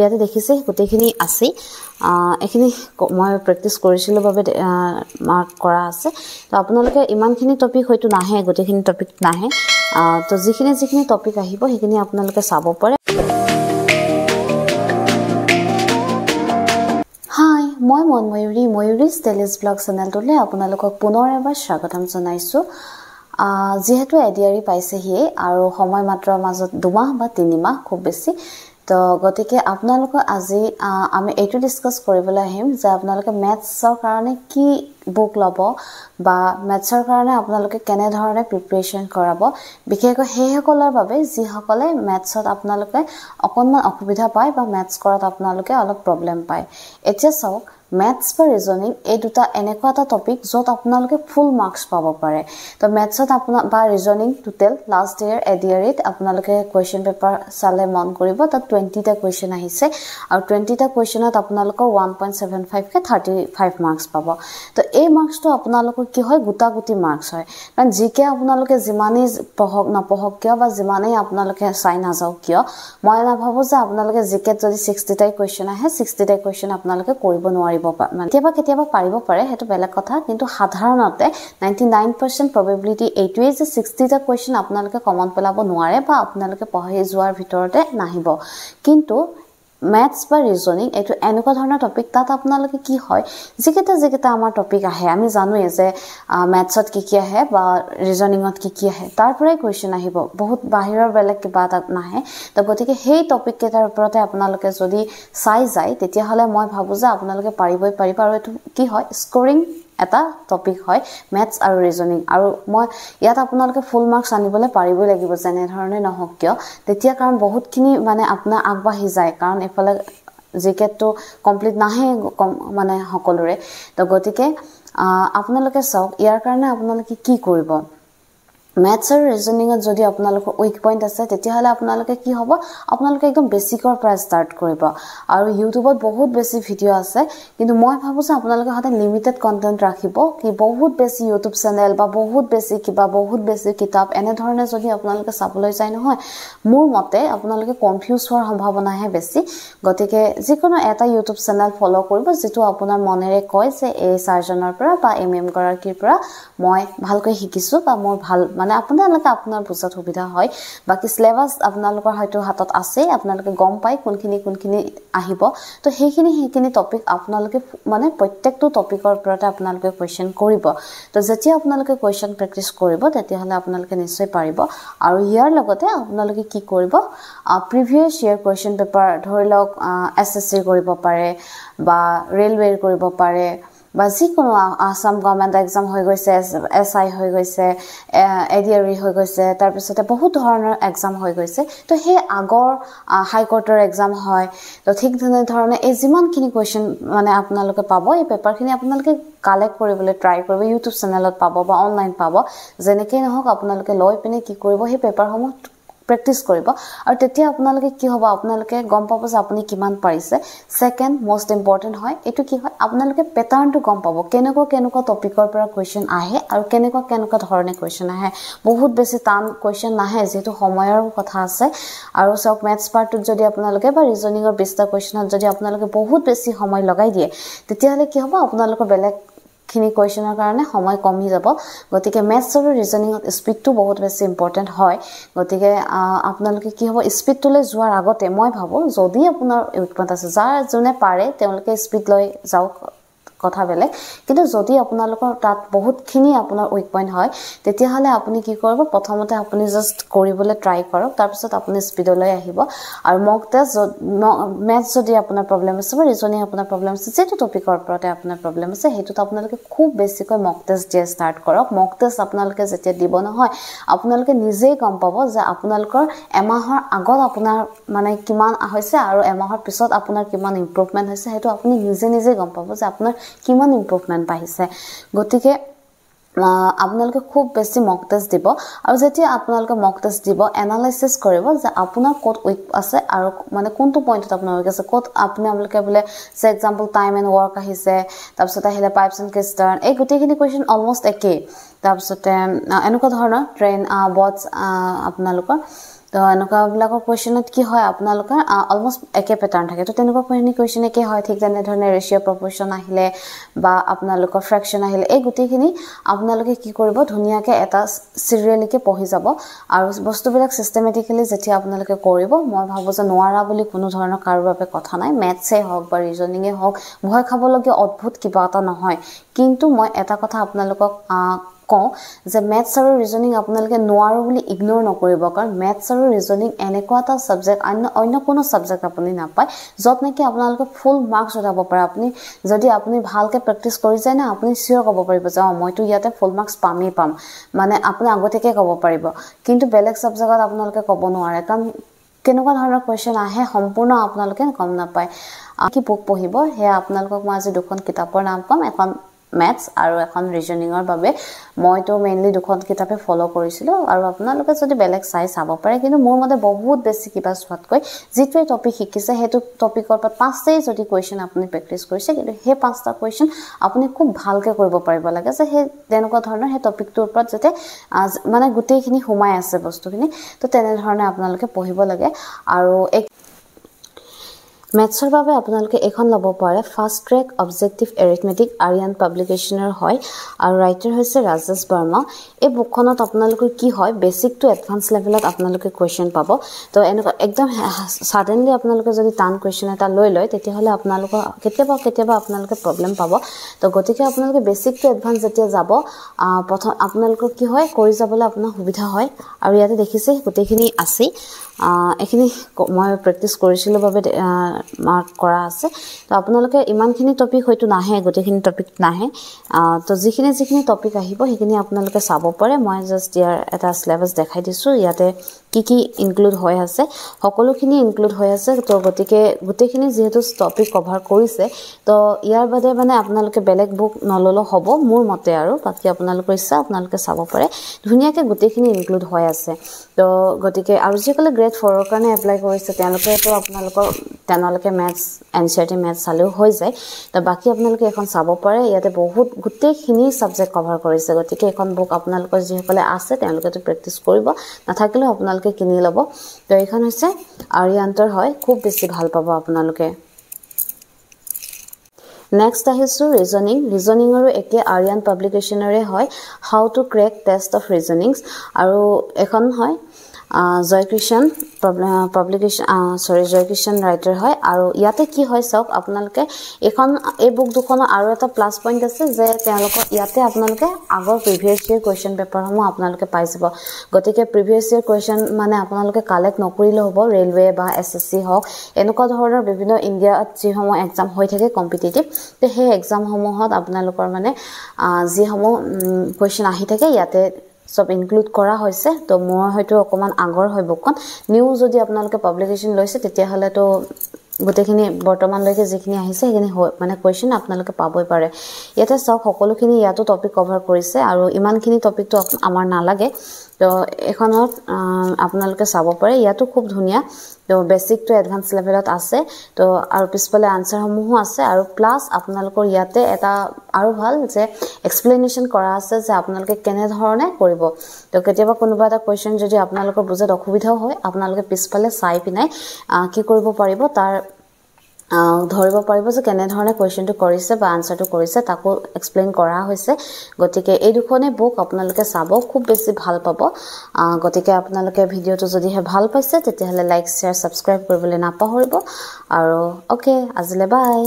ইয়াতে দেখিছে গোটেইখিনি আছে এখিনি মই প্ৰেক্টিছ কৰিছিলো বাবে মাৰ্ক কৰা আছে তো আপোনালোকে ইমানখিনি টপিক হয়তো নাহে গোটেইখিনি টপিক নাহে তো যিখিনি টপিক আহিব সেইখিনি আপোনালোকে চাব পাৰে হাই মই ময়ূৰী ষ্টেলিছ ব্লগ চেনেলটোলৈ আপোনালোকক পুনৰ এবাৰ স্বাগতম জনাইছো যেহেতু এডিআৰি পাইছেহি আৰু সময় মাত্ৰ মাজত 2 মাহ বা 3 মাহ খুব বেছি তো গতিকে আপোনালোকক আজি আমি এইটো ডিসকাস কৰিবলৈ আহিম যে আপোনালোকে ম্যাথছৰ কাৰণে কি বুক লব বা ম্যাথছৰ কাৰণে আপোনালোকে কেনে ধৰণে প্ৰিপাৰেচন কৰাব বিশেষকৈ হেসকলৰ বাবে যি সকলে ম্যাথছত আপোনালোকে অকনমান অসুবিধা পায় বা ম্যাথছ কৰাত আপোনালোকে অলপ প্ৰবলেম পায় এতিয়া চাওক ম্যাথছ বা ৰিজনিং এই দুটা এনেকুৱা এটা টপিক যত আপোনালোকে ফুল মাৰ্কস পাব পাৰে তো ম্যাথছত আপোনা বা ৰিজনিং টোটাল লাষ্ট ইয়াৰ এডিআৰিত আপোনালোকে কোৱেশ্চন পেপাৰ চালে মন কৰিব তাত 20 টা কোৱেশ্চন আহিছে আৰু 20 টা কোৱেশ্চনত আপোনালোকৰ 1.75 কে 35 মাৰ্কস পাব তো এই মাৰ্কসটো আপোনালোকৰ কি হয় গুটাগুটি মাৰ্কস হয় কাৰণ জিকে আপোনালোকে যিমানেই পঢ়ক নপঢ়ক কিয় বা যিমানেই আপোনালোকে চাই নাযাও কিয় মই নাভাবো যে আপোনালোকে জিকে যদি 60 টা কোৱেশ্চন আহে 60 টা কোৱেশ্চন আপোনালোকে কৰিব নোৱাৰিব মানে কেতিয়াবা পাৰিব পাৰে হেতু বেলেগ কথা কিন্তু সাধাৰণতে 99% probability এইটোৱে যে 60 টা কোৱেশ্চন আপোনালোকে কমন পেলাব নোৱাৰে বা আপোনালোকে পঢ়ি যোৱাৰ ভিতৰতে নাহিব কিন্তু ম্যাথছ বা ৰিজনিং এটো এনেকুৱা ধৰণৰ টপিক তাত আপোনালোকে কি হয় যেকেটা আমাৰ টপিক আহে আমি জানোৱে যে ম্যাথছত কি আহে বা ৰিজনিংত কি আহে তাৰ পৰাই কোৱেশ্চন আহিব বহুত বাহিৰৰ বেলেগ কিবা এটা নাহে তো গতিকে সেই টপিক কেটাৰ ওপৰতে আপোনালোকে যদি চাই যায় তেতিয়া হলে মই ভাবো যে আপোনালোকে পাৰিবই আৰু এটো কি হয় স্কোৰিং এটা টপিক হয় ম্যাথছ আৰু ৰিজনিং আৰু মই ইয়াত আপোনালোকে ফুল মাৰ্কস আনিবলৈ পাৰিবই লাগিব যেনে ধৰণে নহওক কিয় তেতিয়া কাৰণ বহুতখিনি মানে আপোনাৰ আগবাঢ়ি যায় কাৰণ এফালে জিকেটো কমপ্লিট নাহে মানে সকলোৰে তো গতিকে আপোনালোকে চাওক ইয়াৰ কাৰণে আপোনালোকে কি কৰিব ম্যাথছ আৰু ৰিজনিংত যদি আপোনালোকৰ উইক পইণ্ট আছে তেতিয়া হলে আপোনালোকে কি হ'ব আপোনালোকে একদম বেসিকৰ পৰা ষ্টাৰ্ট কৰিব আৰু ইউটিউবত বহুত বেছি ভিডিও আছে কিন্তু মই ভাবো যে আপোনালোকে হতে লিমিটেড কন্টেন্ট ৰাখিব কি বহুত বেছি ইউটিউব চেনেল বা বহুত বেছি কিতাপ এনে ধৰণে যদি আপোনালোকে চাবলৈ যায় নহয় মোৰ মতে আপোনালোকে কনফিউজ হোৱাৰ সম্ভাৱনাহে বেছি গতিকে যিকোনো এটা ইউটিউব চেনেল ফলো কৰিব যেটো আপোনাৰ মনেৰে কয় যে এই সাৰ্জনৰ পৰা বা এমএম গৰাকীৰ পৰা মই ভালকৈ শিকিছো বা মোৰ ভাল মানে আপোনালোকে আপোনাৰ বুজাত সুবিধা হয় বাকি সিলেবাস আপোনালোকৰ হয়তো হাতত আছে আপোনালোকে গম পায় কোনখিনি আহিব তো সেইখিনি টপিক আপোনালোকে মানে প্ৰত্যেকটো টপিকৰ ওপৰতে আপোনালোকে কোৱেশ্চন কৰিব তো যেতিয়া আপোনালোকে কোৱেশ্চন প্ৰেক্টিস কৰিব তেতিয়া হলে আপোনালোকে নিশ্চয় পাৰিব আৰু ইয়াৰ লগতে আপোনালোকে কি কৰিব প্ৰিভিয়াস ইয়াৰ কোৱেশ্চন পেপাৰ ধৰি লওক এসএসসি কৰিব পাৰে বা ৰেলৱেৰ কৰিব পাৰে বা যিকোনো আসাম গভৰ্ণমেন্ট এক্সাম হৈ গৈছে এসআই হৈ গৈছে এডিআৰি হৈ গৈছে তাৰ পিছতে বহুত ধৰণৰ এক্সাম হৈ গৈছে তো হে আগৰ হাই কোৰ্টৰ এক্সাম হয় তো ঠিক ধৰণে এই যিমানখিনি কোৱেশ্চন মানে আপোনালোকে পাব এই পেপাৰখিনি আপোনালোকে কালেক্ট কৰিবলৈ ট্ৰাই কৰিব ইউটিউব চেনেলত পাব বা অনলাইন পাব যেনেকৈ নহওক আপোনালোকে লৈ পিনে কি কৰিব সেই পেপাৰসমূহ প্ৰেক্টিস কৰিব আৰু তেতিয়া আপোনালোকে কি হ'ব আপোনালোকে গম পাব যে আপুনি কিমান পাৰিছে সেকেন্ড মোস্ট ইম্পৰ্টেন্ট হয় এটো কি হয় আপোনালোকে প্যাটাৰ্নটো গম পাব কেনেকুৱা টপিকৰ পৰা কোৱেশ্চন আহে আৰু কেনেকুৱা ধৰণে কোৱেশ্চন আহে বহুত বেছি টান কোৱেশ্চন নাহে যেটো সময়ৰ কথা আছে আৰু সক ম্যাথছ পাৰ্টত যদি আপোনালোকে বা ৰিজনিংৰ 20টা কোৱেশ্চনত যদি আপোনালোকে বহুত বেছি সময় লগাই দিয়ে তেতিয়া হলে কি হ'ব আপোনালোকৰ বেলেগ খিনি কোৱেশ্চনৰ কাৰণে সময় কমি যাব গতিকে ম্যাথছ আৰু ৰিজনিংত স্পিডটো বহুত বেছি ইম্পৰ্টেন্ট হয় গতিকে আপোনালোকে কি হ'ব স্পিডটোলৈ যোৱাৰ আগতে মই ভাবো যদি আপোনাৰ উৎপাত আছে যাৰ জনে পাৰে তেওঁলোকে স্পিড লৈ যাওক কথা বেলেগ কিন্তু যদি আপোনালোকৰ তাত বহুতখিনি আপোনাৰ উইক পইণ্ট হয় তেতিয়া হলে আপুনি কি কৰিব প্ৰথমতে আপুনি জাস্ট কৰিবলৈ ট্ৰাই কৰক তাৰ পিছত আপুনি স্পিডলৈ আহিব আৰু মক টেষ্ট ম্যাথছ যদি আপোনাৰ প্ৰবলেম আছে বা ৰিজনিং আপোনাৰ প্ৰবলেম আছে যেটো টপিকৰ ওপৰতে আপোনাৰ প্ৰবলেম আছে হেতুত আপোনালোকে খুব বেছিকৈ মক টেষ্ট দিয়া ষ্টাৰ্ট কৰক মক টেষ্ট আপোনালোকে যেতিয়া দিব নহয় আপোনালোকে নিজেই গম পাব যে আপোনালোকৰ এমাহৰ আগত আপোনাৰ মানে কিমান হৈছে আৰু এমাহৰ পিছত আপোনাৰ কিমান ইমপ্ৰুভমেন্ট হৈছে হেতু আপুনি নিজে গম পাব যে আপোনাৰ কিমান ইমপ্ৰুভমেন্ট পাইছে গতিকে আপোনালোকে খুব বেছি মক টেষ্ট দিব আৰু যেতিয়া আপোনালোকে মক টেষ্ট দিব এনালাইসিস কৰিব যে আপোনাৰ কোড উইক আছে আৰু মানে কোনটো পইণ্টত আপোনাৰ উইক আছে কোড আপোনালোকে বলে সে এক্সাম্পল টাইম এন্ড ওয়াৰ্ক আহিছে তাৰপিছত আহিলে পাইপছ এন্ড কিষ্টাৰ্ন এই গুটেখিনি কোৱেশ্চন অলমোস্ট একে তাৰপিছত এনেকুৱা ধৰণৰ ট্ৰেইন বটস আপোনালোকৰ তো এনেকুৱা বিলাকৰ কোৱেশ্চনত কি হয় আপোনালোকৰ অলমোস্ট একে প্যাটাৰ্ন থাকে তো তেনেকুৱা কোৱেশ্চন একে হয় ঠিক তেনে ধৰণে ৰেশিও প্ৰপোৰ্শন আহিলে বা আপোনালোকৰ ফ্ৰেকশন আহিলে এই গুটেখিনি আপোনালোকে কি কৰিব ধুনিয়াকে এটা সিৰিয়ালিকে পঢ়ি যাব আৰু বস্তুবিলাক সিস্টেমেটিক্যালি যেতিয়া আপোনালোকে কৰিব মই ভাবো যে নোৱাৰা বুলি কোনো ধৰণৰ কাৰো বাবে কথা নাই ম্যাথছে হওক বা ৰিজনিংয়ে হওক ভয় খাবলগীয়া অদ্ভুত কিবা এটা নহয় কিন্তু মই এটা কথা আপোনালোকক যে ম্যাথছ আৰু ৰিজনিং আপোনালোকে নোৱাৰো বুলি ইগনোৰ নকৰিব কাৰণ ম্যাথছ আৰু ৰিজনিং এনেকুৱা এটা সাবজেক্ট অন্য কোনো সাবজেক্ট আপুনি নাপায় যত নেকি আপোনালোকে ফুল মাৰ্কস উঠাব পাৰে যদি আপুনি ভালকে প্ৰেক্টিস কৰি যায় না আপুনি সিওৰ ক'ব পাৰিব যে মইতো ইয়াতে ফুল মাৰ্কস পাম মানে আপুনি আগতেকে ক'ব পাৰিব কিন্তু বেলেগ সাবজেক্টত আপোনালোকে ক'ব নোৱাৰে কাৰণ কেনেকুৱা ধৰণৰ কোৱেশ্চন আহে সম্পূৰ্ণ আপোনালোকে গম নাপায় কি বুক পঢ়িব হে আপোনালোকক মই আজি দুখন কিতাপৰ নাম কম এখন ম্যাথছ আৰু এখন ৰিজনিংৰ বাবে মইতো মেইনলি দুখন কিতাপে ফলো কৰিছিলো আৰু আপোনালোকে যদি বেলেগ চাব পাৰে কিন্তু মোৰ মতে বহুত বেছি কিবা সোৱাতকৈ যিটোৱে টপিক শিকিছে হেতু টপিকৰ পৰা পাঁচটাই যদি কোৱেশ্চন আপুনি প্ৰেক্টিস কৰিছে কিন্তু হে পাঁচটা কোৱেশ্চন আপুনি খুব ভালকে কৰিব পাৰিব লাগে যে হে তেনেকুৱা ধৰণৰ হে টপিকটোৰ ওপৰত যেতে মানে গুটেইখিনি হুমাই আছে বস্তুখিনি তো তেনে ধৰণে আপোনালোকে পঢ়িব লাগে আৰু ম্যাথছৰ বাবে আপোনালোকে এখন লব পাৰে fast track objective arithmetic Aryan পাব্লিকেশনৰ হয় আৰু ৰাইটাৰ হৈছে ৰাজেশ বৰ্মা এই বুকখনত আপোনালোকৰ কি হয় বেসিক টু এডভান্স লেভেলত আপোনালোকে কোৱেশ্চন পাব তো এনেকুৱা একদম সাডেনলি আপোনালোকে যদি টান কোৱেশ্চন এটা লৈ লয় তেতিয়া হলে আপোনালোকৰ কেতিয়াবা আপোনালোকে প্ৰবলেম পাব তো গতিকে আপোনালোকে বেসিক টু এডভান্স যেতিয়া যাব প্ৰথম আপোনালোকৰ কি হয় কৰি যাবলৈ আপোনাৰ সুবিধা হয় আৰু ইয়াতে দেখিছে গুটেইখিনি আছে এখিনি মই প্ৰেক্টিস কৰিছিলো বাবে মাৰ্ক কৰা আছে তো আপোনালোকে ইমানখিনি টপিক হয়তো নাহে গুটেইখিনি টপিক নাহে তো যিখিনি টপিক আহিব সেইখিনি আপোনালোকে চাব পাৰে মই জাস্ট ইয়াৰ এটা সিলেবাস দেখাই দিছো ইয়াতে কি ইনক্লুড হৈ আছে সকলোখিনি ইনক্লুড হৈ আছে তো গতিকে গুটেইখিনি যেহেতু টপিক কভাৰ কৰিছে তো ইয়াৰ বাদে মানে আপোনালোকে বেলেগ বুক নললো হ'ব মোৰ মতে আৰু বাকি আপোনালোকৰ ইচ্ছা আপোনালোকে চাব পাৰে ধুনিয়াকে গুটেইখিনি ইনক্লুড হৈ আছে তো গতিকে আৰু যিকলে গ্ৰেড 4 ৰ কাৰণে এপ্লাই কৰিছে তেওঁলোকে তো আপোনালোকৰ তেনেলৈকে ম্যাথছ এনচিআৰটি ম্যাথছ চালেও হৈ যায় তো বাকি আপোনালোকে এখন চাব পাৰে ইয়াতে বহুত গুটেইখিনি সাবজেক্ট কভাৰ কৰিছে গতিকে এখন বুক আপোনালোকৰ যিসকলে আছে তেওঁলোকে তো প্ৰেক্টিস কৰিব নাথাকিলে আপোনালোকে কিনি লব তো এখন হৈছে আৰিয়ান্তৰ হয় খুব বেছি ভাল পাব আপোনালোকে Next আহিছো ৰিজনিংৰো একে আৰিয়ান পাব্লিকেশনৰে হয় how to crack test of reasonings আৰু এখন হয় জয়কৃষ্ণ পাব্লিকেশন জয়কৃষ্ণ ৰাইটাৰ হয় আৰু ইয়াতে কি হয় সক আপোনালোকে এখন এই বুক দুখনৰ আৰু এটা প্লাস পইণ্ট আছে যে তেওঁলোকৰ ইয়াতে আপোনালোকে আগৰ প্ৰিভিয়াস ইয়াৰ কোৱেশ্চন পেপাৰ সমূহ আপোনালোকে পাই যাব গতিকে প্ৰিভিয়াস ইয়াৰ কোৱেশ্চন মানে আপোনালোকে কালেক্ট নকৰিলে হ'ব ৰেলৱে বা এসএসসি হওক এনেকুৱা ধৰণৰ বিভিন্ন ইণ্ডিয়াত যিসমূহ এক্সাম হৈ থাকে কম্পিটিটিভ তে হে এক্সাম সমূহত আপোনালোকৰ মানে যিসমূহ কোৱেশ্চন আহি থাকে ইয়াতে সব ইনক্লুড কৰা হৈছে তো মই হয়তো অকমান আগৰ হয় বুকখন নিউ যদি আপোনালোকে পাব্লিকেশন লৈছে তেতিয়া হলে তো গুটেখিনি বৰ্তমান লৈকে যিখিনি আহিছে সেইখিনি মানে কোৱেশ্চন আপোনালোকে পাবই পাৰে ইয়াতে সব সকলোখিনি ইয়াতো টপিক কভাৰ কৰিছে আৰু ইমানখিনি টপিকটো আমাৰ নালাগে তো এখনত আপোনালোকে চাব পাৰে ইয়াতো খুব ধুনিয়া তো বেসিক টু এডভান্স লেভেলত আছে তো আৰু পিছফালে আনসাৰ সমূহ আছে আৰু প্লাস আপোনালোকৰ ইয়াতে এটা আৰু ভাল যে এক্সপ্লেনেশন কৰা আছে যে আপোনালোকে কেনে ধৰণে কৰিব তো কেতিয়াবা কোনোবা এটা কোৱেশ্চন যদি আপোনালোকৰ বুজাত অসুবিধা হয় আপোনালোকে পিছফালে চাই পিনাই কি কৰিব পাৰিব তাৰ ধৰিব পাৰিব যে কেনে ধৰণে কোৱেশ্চনটো কৰিছে বা আনসাৰটো কৰিছে তাকো এক্সপ্লেইন কৰা হৈছে গতিকে এই দুখনে বুক আপোনালোকে চাব খুব বেছি ভাল পাব গতিকে আপোনালোকে ভিডিওটো যদি ভাল পাইছে তেতিয়া হলে লাইক শেয়াৰ সাবস্ক্ৰাইব কৰিবলৈ নাপাহৰিব আৰু ওকে আজিলে বাই